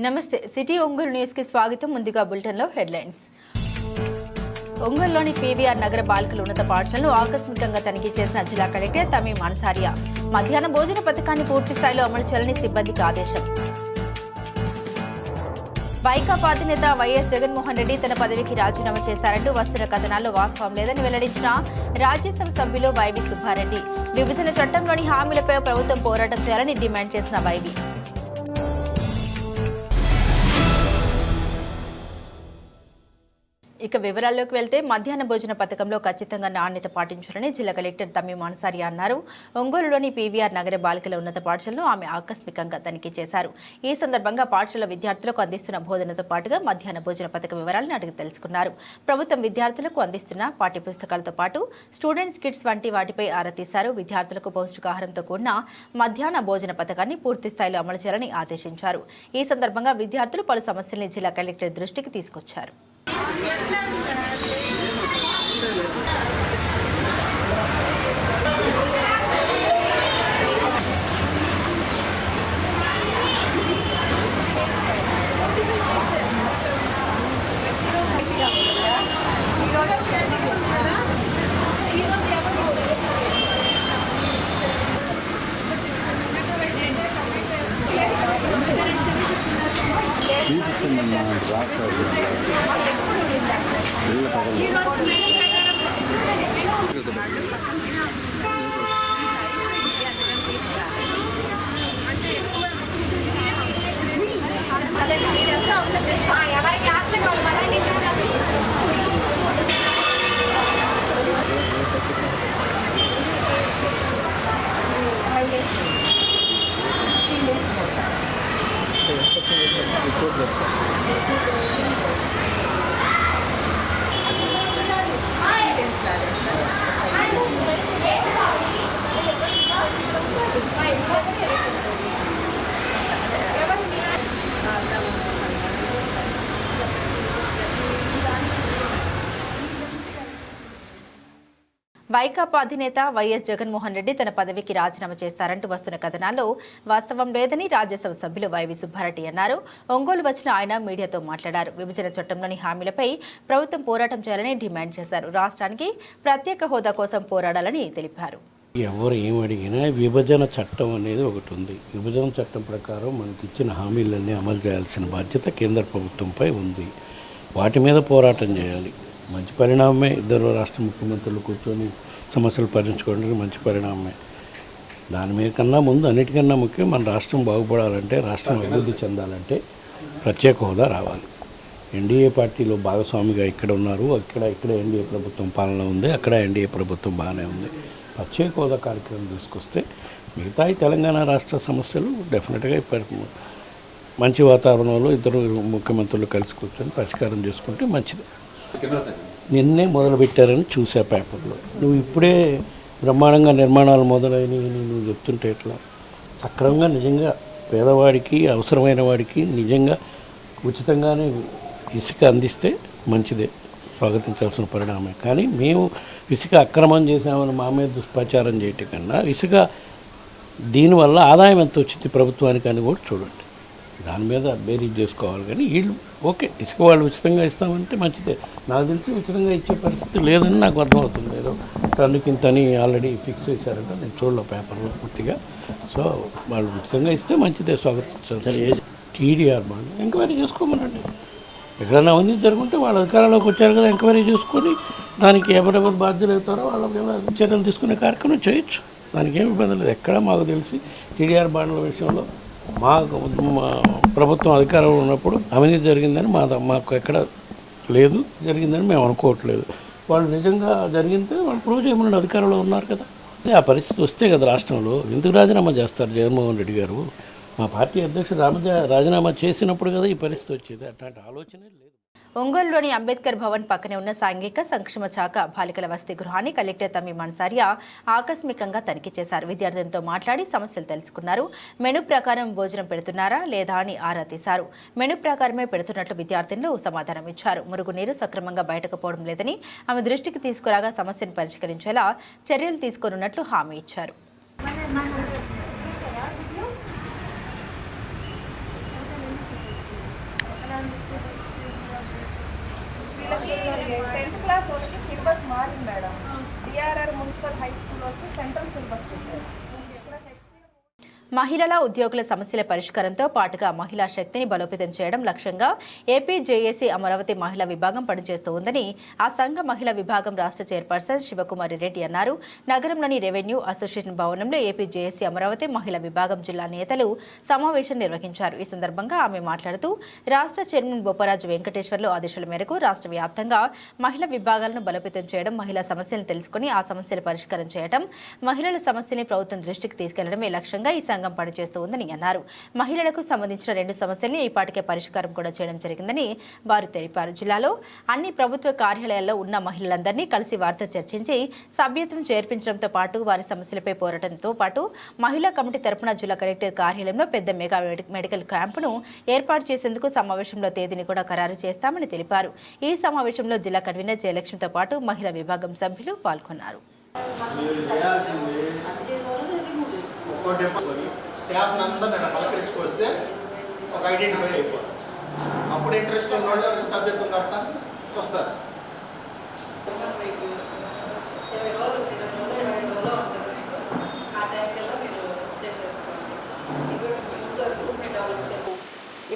నమస్తే city Ongole news కి స్వాగతం. ముందుగా బులెటిన్ లో హెడ్లైన్స్. ఒంగోలులోని పీవీఆర్ నగర బాలికల ఉన్నత పాఠశాలను ఆకస్మికంగా తనిఖీ చేసిన జిల్లా కలెక్టర్ తమీం అన్సారియా. మధ్యాహ్న భోజన పథకాన్ని పూర్తి స్థాయిలో అమలు చేయాలని సిబ్బందికి ఆదేశం. వైకాపా అధినేత వైఎస్ జగన్మోహన్ రెడ్డి తన పదవికి రాజీనామా చేశారంటూ వస్తున్న కథనాల్లో వాస్తవం లేదని వెల్లడించిన రాజ్యసభ సభ్యులు వైవి సుబ్బారెడ్డి. విభజన చట్టంలోని హామీలపై ప్రభుత్వం పోరాటం చేయాలని డిమాండ్ చేసిన వైవి. ఇక వివరాల్లోకి వెళ్తే మధ్యాహ్న భోజన పథకంలో ఖచ్చితంగా నాణ్యత పాటించాలని జిల్లా కలెక్టర్ తమీం అన్సారియా అన్నారు. ఒంగోలులోని పీవీఆర్ నగర బాలికల ఉన్నత పాఠశాలను ఆమె ఆకస్మికంగా తనిఖీ చేశారు. ఈ సందర్భంగా పాఠశాల విద్యార్థులకు అందిస్తున్న బోధనతో పాటుగా మధ్యాహ్న భోజన పథక వివరాలను అడిగి తెలుసుకున్నారు. ప్రభుత్వం విద్యార్థులకు అందిస్తున్న పాఠ్యపుస్తకాలతో పాటు స్టూడెంట్స్ కిట్స్ వంటి వాటిపై ఆరా తీశారు. విద్యార్థులకు పౌష్టికాహారంతో కూడిన మధ్యాహ్న భోజన పథకాన్ని పూర్తి స్థాయిలో అమలు చేయాలని ఆదేశించారు. ఈ సందర్భంగా విద్యార్థులు పలు సమస్యల్ని జిల్లా కలెక్టర్ దృష్టికి తీసుకొచ్చారు. వైకాపా అధినేత వైఎస్ జగన్మోహన్ రెడ్డి తన పదవికి రాజీనామా చేస్తారంటూ వస్తున్న కథనాల్లో వాస్తవం లేదని రాజ్యసభ సభ్యులు వైవి సుబ్బారెడ్డి అన్నారు. ఒంగోలు వచ్చిన ఆయన మీడియాతో మాట్లాడారు. విభజన చట్టంలోని హామీలపై ప్రభుత్వం పోరాటం చేయాలని డిమాండ్ చేశారు. రాష్ట్రానికి ప్రత్యేక హోదా కోసం పోరాడాలని తెలిపారు. ఎవరు ఏమడిగినా విభజన చట్టం అనేది ఒకటి ఉంది. విభజన చట్టం ప్రకారం మనకి ఇచ్చిన హామీలన్నీ అమలు చేయాల్సిన బాధ్యత కేంద్ర ప్రభుత్వంపై ఉంది. వాటి మీద పోరాటం చేయాలి. మంచి పరిణామమే. ఇద్దరు రాష్ట్ర ముఖ్యమంత్రులు కూర్చొని సమస్యలు పరిష్కరించుకోవడానికి మంచి పరిణామమే. దాని మీద కన్నా ముందు అన్నిటికన్నా ముఖ్యం మన రాష్ట్రం బాగుపడాలంటే, రాష్ట్రం అభివృద్ధి చెందాలంటే ప్రత్యేక హోదా రావాలి. ఎన్డీఏ పార్టీలో భాగస్వామిగా ఇక్కడ ఉన్నారు. ఇక్కడ ఎన్డీఏ ప్రభుత్వం పాలన ఉంది, అక్కడ ఎన్డీఏ ప్రభుత్వం బాగానే ఉంది. ప్రత్యేక హోదా కార్యక్రమం తీసుకొస్తే మిగతా తెలంగాణ రాష్ట్ర సమస్యలు డెఫినెట్గా మంచి వాతావరణంలో ఇద్దరు ముఖ్యమంత్రులు కలిసి కూర్చొని పరిష్కారం చేసుకుంటే మంచిది. నిన్నే మొదలుపెట్టారని చూసా పేపర్లో. నువ్వు ఇప్పుడే బ్రహ్మాండంగా నిర్మాణాలు మొదలైనవి నువ్వు చెప్తుంటే ఎట్లా? సక్రమంగా నిజంగా పేదవాడికి, అవసరమైన వాడికి నిజంగా ఉచితంగానే ఇసుక అందిస్తే మంచిదే, స్వాగతించాల్సిన పరిణామమే. కానీ మేము ఇసుక అక్రమం చేసామని మా మీద దుష్ప్రచారం చేయటం కన్నా ఇసుక దీనివల్ల ఆదాయం ఎంత వచ్చింది ప్రభుత్వానికి అని కూడా చూడండి. దాని మీద బేరీజ్ చేసుకోవాలి. కానీ వీళ్ళు ఓకే ఇసుక వాళ్ళు ఉచితంగా ఇస్తామంటే మంచిదే. నాకు తెలిసి ఉచితంగా ఇచ్చే పరిస్థితి లేదని నాకు అర్థమవుతుంది. ఏదో టన్నుకింతని ఆల్రెడీ ఫిక్స్ చేశారంట, నేను చూడలే పేపర్లో పూర్తిగా. సో వాళ్ళు ఉచితంగా ఇస్తే మంచిదే, స్వాగతించాలి. టీడీఆర్ బాండ్ ఎంక్వైరీ చేసుకోమనండి. ఎక్కడైనా ఉంది జరుగుంటే వాళ్ళ అధికారంలోకి వచ్చారు కదా, ఎంక్వైరీ చేసుకొని దానికి ఎవరెవరు బాధ్యులు అవుతారో వాళ్ళ చర్యలు తీసుకునే కార్యక్రమం చేయొచ్చు. దానికి ఏమి ఇబ్బంది లేదు. ఎక్కడ మాకు తెలిసి టీడీఆర్ బాండ్ల విషయంలో మా ప్రభుత్వం అధికారంలో ఉన్నప్పుడు అవినీతి జరిగిందని మాకు ఎక్కడ లేదు, జరిగిందని మేము అనుకోవట్లేదు. వాళ్ళు నిజంగా జరిగితే వాళ్ళు ప్రూవ్ చేయమని అధికారంలో ఉన్నారు కదా. ఆ పరిస్థితి వస్తే కదా రాష్ట్రంలో ఎందుకు రాజీనామా చేస్తారు జగన్మోహన్ రెడ్డి గారు? మా పార్టీ అధ్యక్షుడు రాజీనామా చేసినప్పుడు కదా ఈ పరిస్థితి వచ్చేది. అట్లాంటి ఆలోచనే లేదు. ఒంగోలులోని అంబేద్కర్ భవన్ పక్కనే ఉన్న సాంఘిక సంక్షేమ శాఖ బాలికల వసతి గృహాన్ని కలెక్టర్ తమీం అన్సారియా ఆకస్మికంగా తనిఖీ చేశారు. విద్యార్థులతో మాట్లాడి సమస్యలు తెలుసుకున్నారు. మెను ప్రకారం భోజనం పెడుతున్నారా లేదా అని ఆరా తీశారు. మెను ప్రకారమే పెడుతున్నట్లు విద్యార్థులు సమాధానం ఇచ్చారు. మురుగునీరు సక్రమంగా బయటకు పోవడం లేదని ఆమె దృష్టికి తీసుకురాగా సమస్యను పరిష్కరించేలా చర్యలు తీసుకోనున్నట్లు హామీ ఇచ్చారు. 10th క్లాస్ వాళ్ళకి సిలబస్ మారింది madam. DRR municipal high school వాళ్ళకి సెంట్రల్ సిలబస్ పెట్టారు. మహిళల ఉద్యోగుల సమస్యల పరిష్కారంతో పాటుగా మహిళా శక్తిని బలోపేతం చేయడం లక్ష్యంగా ఏపీ జేఏసీ అమరావతి మహిళా విభాగం పనిచేస్తూ ఉందని ఆ సంఘ మహిళా విభాగం రాష్ట్ర చైర్పర్సన్ శివకుమారి రెడ్డి అన్నారు. నగరంలోని రెవెన్యూ అసోసియేషన్ భవనంలో ఏపీ జేఏసీ అమరావతి మహిళా విభాగం జిల్లా నేతలు సమావేశం నిర్వహించారు. ఈ సందర్భంగా ఆమె మాట్లాడుతూ రాష్ట్ర చైర్మన్ బొప్పరాజు వెంకటేశ్వర్లు ఆదేశాల మేరకు రాష్ట్ర వ్యాప్తంగా మహిళా విభాగాలను బలోపేతం చేయడం, మహిళా సమస్యలను తెలుసుకుని ఆ సమస్యల పరిష్కారం చేయడం, మహిళల సమస్యని ప్రభుత్వం దృష్టికి తీసుకెళ్లడమే లక్ష్యంగా ఈ సంఘం పనిచేస్తూ ఉందని అన్నారు. మహిళలకు సంబంధించిన 2 సమస్యల్ని ఈపాటికే పరిష్కారం కూడా చేయడం జరిగిందని వారు తెలిపారు. జిల్లాలో అన్ని ప్రభుత్వ కార్యాలయాల్లో ఉన్న మహిళలందరినీ కలిసి వారితో చర్చించి సభ్యత్వం చేర్పించడంతో పాటు వారి సమస్యలపై పోరాటంతో పాటు మహిళా కమిటీ తరపున జిల్లా కలెక్టర్ కార్యాలయంలో పెద్ద మెగా మెడికల్ క్యాంపును ఏర్పాటు చేసేందుకు సమావేశంలో తేదీని కూడా ఖరారు చేస్తామని తెలిపారు. ఈ సమావేశంలో జిల్లా కన్వీనర్ జయలక్ష్మితో పాటు మహిళా విభాగం సభ్యులు పాల్గొన్నారు. స్టాఫ్ అందరూ పలకరించుకొస్తే ఒక ఐడెంటిఫై అయిపోతారు. అప్పుడు ఇంట్రెస్ట్ ఉన్న వాళ్ళు సబ్జెక్ట్ ఉన్నట్ట వస్తారు.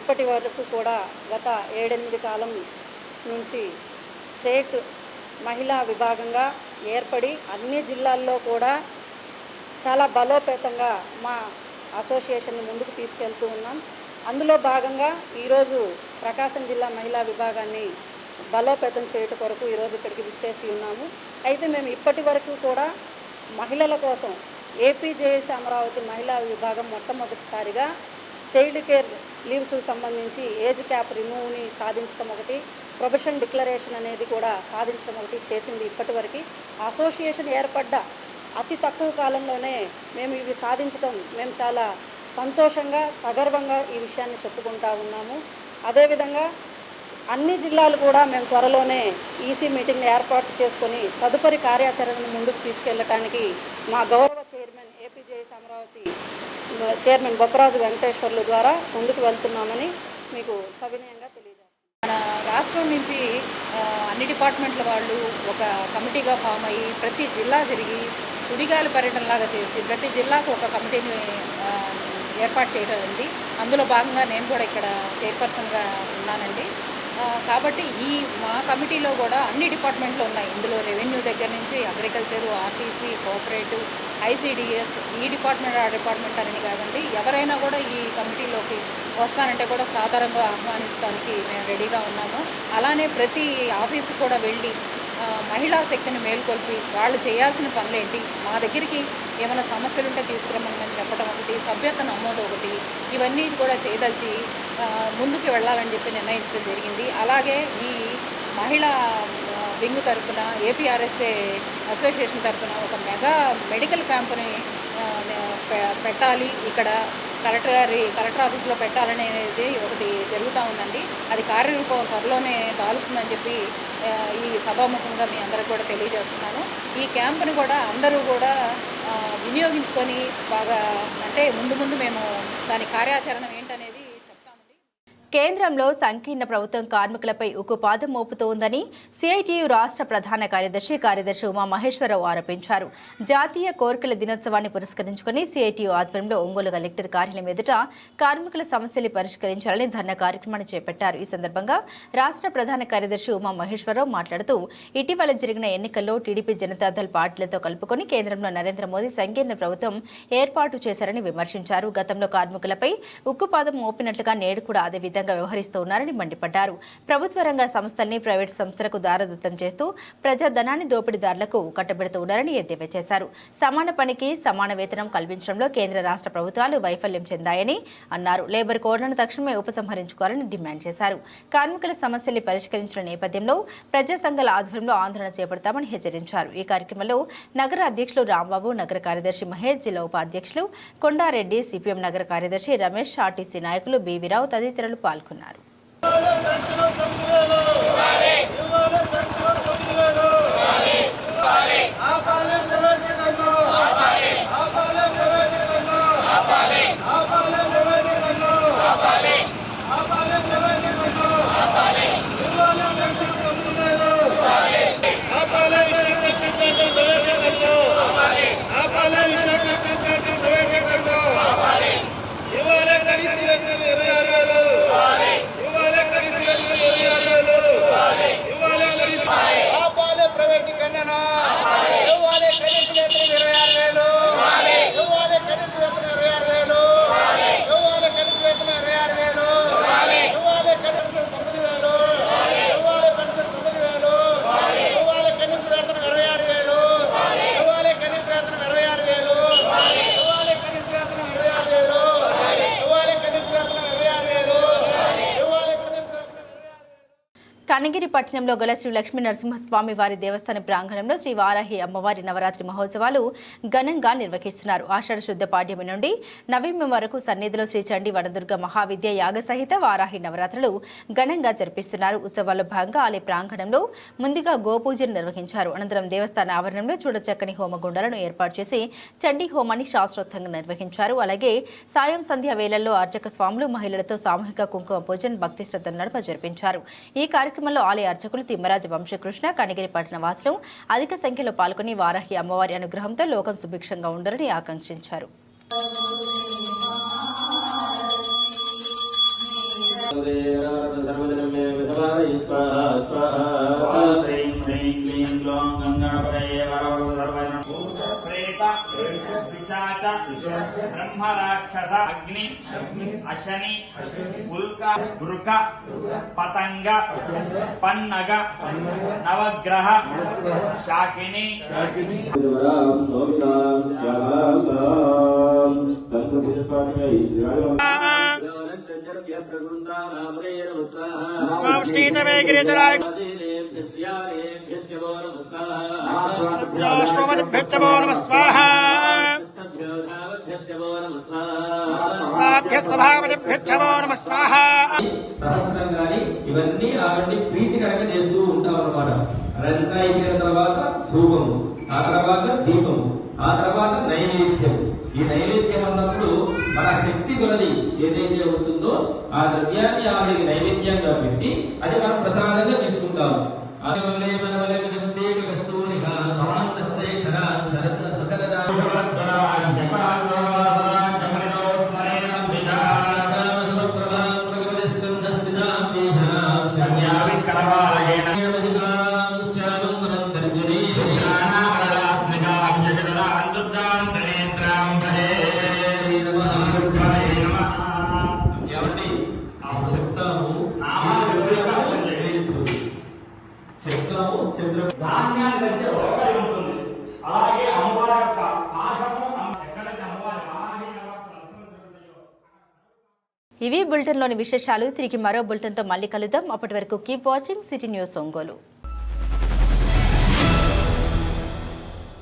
ఇప్పటి వరకు కూడా గత 7-8 కాలం నుంచి స్టేట్ మహిళా విభాగంగా ఏర్పడి అన్ని జిల్లాల్లో కూడా చాలా బలోపేతంగా మా అసోసియేషన్ని ముందుకు తీసుకెళ్తూ ఉన్నాం. అందులో భాగంగా ఈరోజు ప్రకాశం జిల్లా మహిళా విభాగాన్ని బలోపేతం చేయటం కొరకు ఈరోజు ఇక్కడికి విచ్చేసి ఉన్నాము. అయితే మేము ఇప్పటి వరకు కూడా మహిళల కోసం ఏపీజేఎస్ అమరావతి మహిళా విభాగం మొట్టమొదటిసారిగా చైల్డ్ కేర్ లీవ్స్ సంబంధించి ఏజ్ క్యాప్ రిమూవ్ని సాధించడం ఒకటి, ప్రొఫెషన్ డిక్లరేషన్ అనేది కూడా సాధించడం ఒకటి చేసింది. ఇప్పటివరకు అసోసియేషన్ ఏర్పడ్డ అతి తక్కువ కాలంలోనే మేము ఇవి సాధించడం మేము చాలా సంతోషంగా సగర్వంగా ఈ విషయాన్ని చెప్పుకుంటా ఉన్నాము. అదేవిధంగా అన్ని జిల్లాలు కూడా మేము త్వరలోనే ఈసీ మీటింగ్ ఏర్పాటు చేసుకొని తదుపరి కార్యాచరణను ముందుకు తీసుకెళ్ళటానికి మా గౌరవ chairman APJS Amaravati chairman Bopparaju Venkateswarlu ద్వారా ముందుకు వెళ్తున్నామని మీకు సవినయంగా తెలియజేస్తాను. మన రాష్ట్రం నుంచి అన్ని డిపార్ట్మెంట్ల వాళ్ళు ఒక కమిటీగా ఫామ్ అయ్యి ప్రతి జిల్లా తిరిగి సుడిగాలి పర్యటనలాగా చేసి ప్రతి జిల్లాకు ఒక కమిటీని ఏర్పాటు చేయడం ఉంది. అందులో భాగంగా నేను కూడా ఇక్కడ చైర్పర్సన్గా ఉన్నానండి. కాబట్టి మా కమిటీలో కూడా అన్ని డిపార్ట్మెంట్లు ఉన్నాయి. ఇందులో రెవెన్యూ దగ్గర నుంచి అగ్రికల్చరు, ఆర్టీసీ, కోఆపరేటివ్, ఐసీడీఎస్, ఈ డిపార్ట్మెంట్ ఆ డిపార్ట్మెంట్ అని కాదండి, ఎవరైనా కూడా ఈ కమిటీలోకి వస్తానంటే కూడా సాధారణంగా ఆహ్వానిస్తానికి మేము రెడీగా ఉన్నాము. అలానే ప్రతి ఆఫీసు కూడా వెళ్ళి మహిళా శక్తిని మేల్కొల్పి వాళ్ళు చేయాల్సిన పనులేంటి, మా దగ్గరికి ఏమైనా సమస్యలు ఉంటే తీసుకురమ్మని చెప్పడం ఒకటి, సభ్యత నమోదు ఒకటి, ఇవన్నీ కూడా చేయదలిచి ముందుకు వెళ్ళాలని చెప్పి నిర్ణయించడం జరిగింది. అలాగే ఈ మహిళా వింగ్ తరఫున ఏపీఆర్ఎస్ఏ అసోసియేషన్ తరఫున ఒక మెగా మెడికల్ క్యాంపుని పెట్టాలి, ఇక్కడ కలెక్టర్ ఆఫీస్లో పెట్టాలనేది ఒకటి జరుగుతూ ఉందండి. అది కార్యరూపం త్వరలోనే దాలుస్తుందని చెప్పి ఈ సభాముఖంగా మీ అందరికి కూడా తెలియజేస్తున్నాను. ఈ క్యాంపుని కూడా అందరూ కూడా వినియోగించుకొని బాగా అంటే ముందు మేము దాని కార్యాచరణ ఏంటనేది కేంద్రంలో సంకీర్ణ ప్రభుత్వం కార్మికులపై ఉక్కుపాదం మోపుతోందని సిఐటియు రాష్ట్ర ప్రధాన కార్యదర్శి ఉమా మహేశ్వరరావు ఆరోపించారు. జాతీయ కోరికల దినోత్సవాన్ని పురస్కరించుకుని సిఐటియు ఆధ్వర్యంలో ఒంగోలు కలెక్టర్ కార్యాలయం ఎదుట కార్మికుల సమస్యలు పరిష్కరించాలని ధర్నా కార్యక్రమాన్ని చేపట్టారు. ఈ సందర్భంగా రాష్ట్ర ప్రధాన కార్యదర్శి ఉమా మహేశ్వరరావు మాట్లాడుతూ ఇటీవల జరిగిన ఎన్నికల్లో టీడీపీ జనతాదళ్ పార్టీలతో కలుపుకొని కేంద్రంలో నరేంద్ర మోదీ సంకీర్ణ ప్రభుత్వం ఏర్పాటు చేశారని విమర్శించారు. గతంలో కార్మికులపై ఉక్కుపాదం మోపినట్లుగా నేడు కూడా అదేవిధంగా వ్యవహరిస్తూ ఉన్నారని మండిపడ్డారు. ప్రభుత్వ రంగ సంస్థల్ని ప్రైవేటు సంస్థలకు దారదత్తం చేస్తూ ప్రజాధనాన్ని దోపిడీదారులకు కట్టబెడుతూ ఉన్నారని ఎద్దేవా చేశారు. సమాన పనికి సమాన వేతనం కల్పించడంలో కేంద్ర రాష్ట్ర ప్రభుత్వాలు వైఫల్యం చెందాయని అన్నారు. లేబర్ కోడ్లను తక్షణమే ఉపసంహరించుకోవాలని డిమాండ్ చేశారు. కార్మికుల సమస్యల్ని పరిష్కరించిన నేపథ్యంలో ప్రజా సంఘాల ఆధ్వర్యంలో ఆందోళన చేపడతామని హెచ్చరించారు. ఈ కార్యక్రమంలో నగర అధ్యక్షులు రాంబాబు, నగర కార్యదర్శి మహేష్, జిల్లా ఉపాధ్యక్షులు కొండారెడ్డి, సిపిఎం నగర కార్యదర్శి రమేష్, ఆర్టీసీ నాయకులు బీవీరావు తదితరులు పాల్గొన్నారు. రెడ్డి కన్యను ఇవ్వాలి కనీస వేతనం 26,000 ఇవ్వాలి కనీస వేతనం 26,000 ఇవ్వాలి కనీస వేతనం 26,000 ఇవ్వాలి కనీస 9,000 ఇవ్వాలి కనీస 9,000 ఇవ్వాలి కనీస వేతనం 26,000 ఇవ్వాలి కనీస వేతనం 26,000 ఇవ్వాలి కనీస వేతనం 26,000 ఇవ్వాలి కనీస వేతనం 26,000 ఇవ్వాలి కనీస వేతనం. కనగిరి పట్టణంలో గల శ్రీ లక్ష్మీ నరసింహస్వామి వారి దేవస్థాన ప్రాంగణంలో శ్రీ వారాహి అమ్మవారి నవరాత్రి మహోత్సవాలు ఘనంగా నిర్వహిస్తున్నారు. ఆషాఢ శుద్ధ పాడ్యమి నుండి నవమి వరకు సన్నిధిలో శ్రీ చండీ వనదుర్గ మహావిద్య యాగ సహిత వారాహి నవరాత్రులు ఘనంగా జరిపిస్తున్నారు. ఉత్సవాల్లో భాగంగా ఆలయ ప్రాంగణంలో ముందుగా గోపూజను నిర్వహించారు. అనంతరం దేవస్థాన ఆవరణంలో చూడచక్కని హోమగుండాలను ఏర్పాటు చేసి చండీ హోమాన్ని శాస్త్రోక్తంగా నిర్వహించారు. అలాగే సాయం సంధ్య వేళల్లో అర్చక స్వాములు మహిళలతో సామూహిక కుంకుమ పూజను భక్తి శ్రద్ధల నడుమ జరిపించారు. ఈ కార్యక్రమంలో ఆలయ అర్చకులు తిమ్మరాజు వంశకృష్ణ, కనగిరి పట్టణ వాసులు అధిక సంఖ్యలో పాల్గొని వారాహి అమ్మవారి అనుగ్రహంతో లోకం సుభిక్షంగా ఉండాలని ఆకాంక్షించారు. బ్రహ్మరాక్షస అగ్ని అశని ఉల్క వృక పతంగ పన్నగ నవగ్రహ శాకిని సహస్రంగాని ఇవన్నీ ఆవిడ్ని ప్రీతికరంగా చేస్తూ ఉంటాం అన్నమాట. అదంతా అయిపోయిన తర్వాత ధూపము, ఆ తర్వాత దీపము, ఆ తర్వాత నైవేద్యం. ఈ నైవేద్యం అన్నప్పుడు మన శక్తి కొలది ఏదైతే ఉంటుందో ఆ ద్రవ్యాన్ని ఆవిడికి నైవేద్యంగా పెట్టి అది మనం ప్రసాదంగా తీసుకుంటాము. ఇవి బులెటిన్లోని విశేషాలు. తిరిగి మరో బులెటిన్తో మళ్ళీ కలుద్దాం. అప్పటి వరకు keep watching city news Ongole.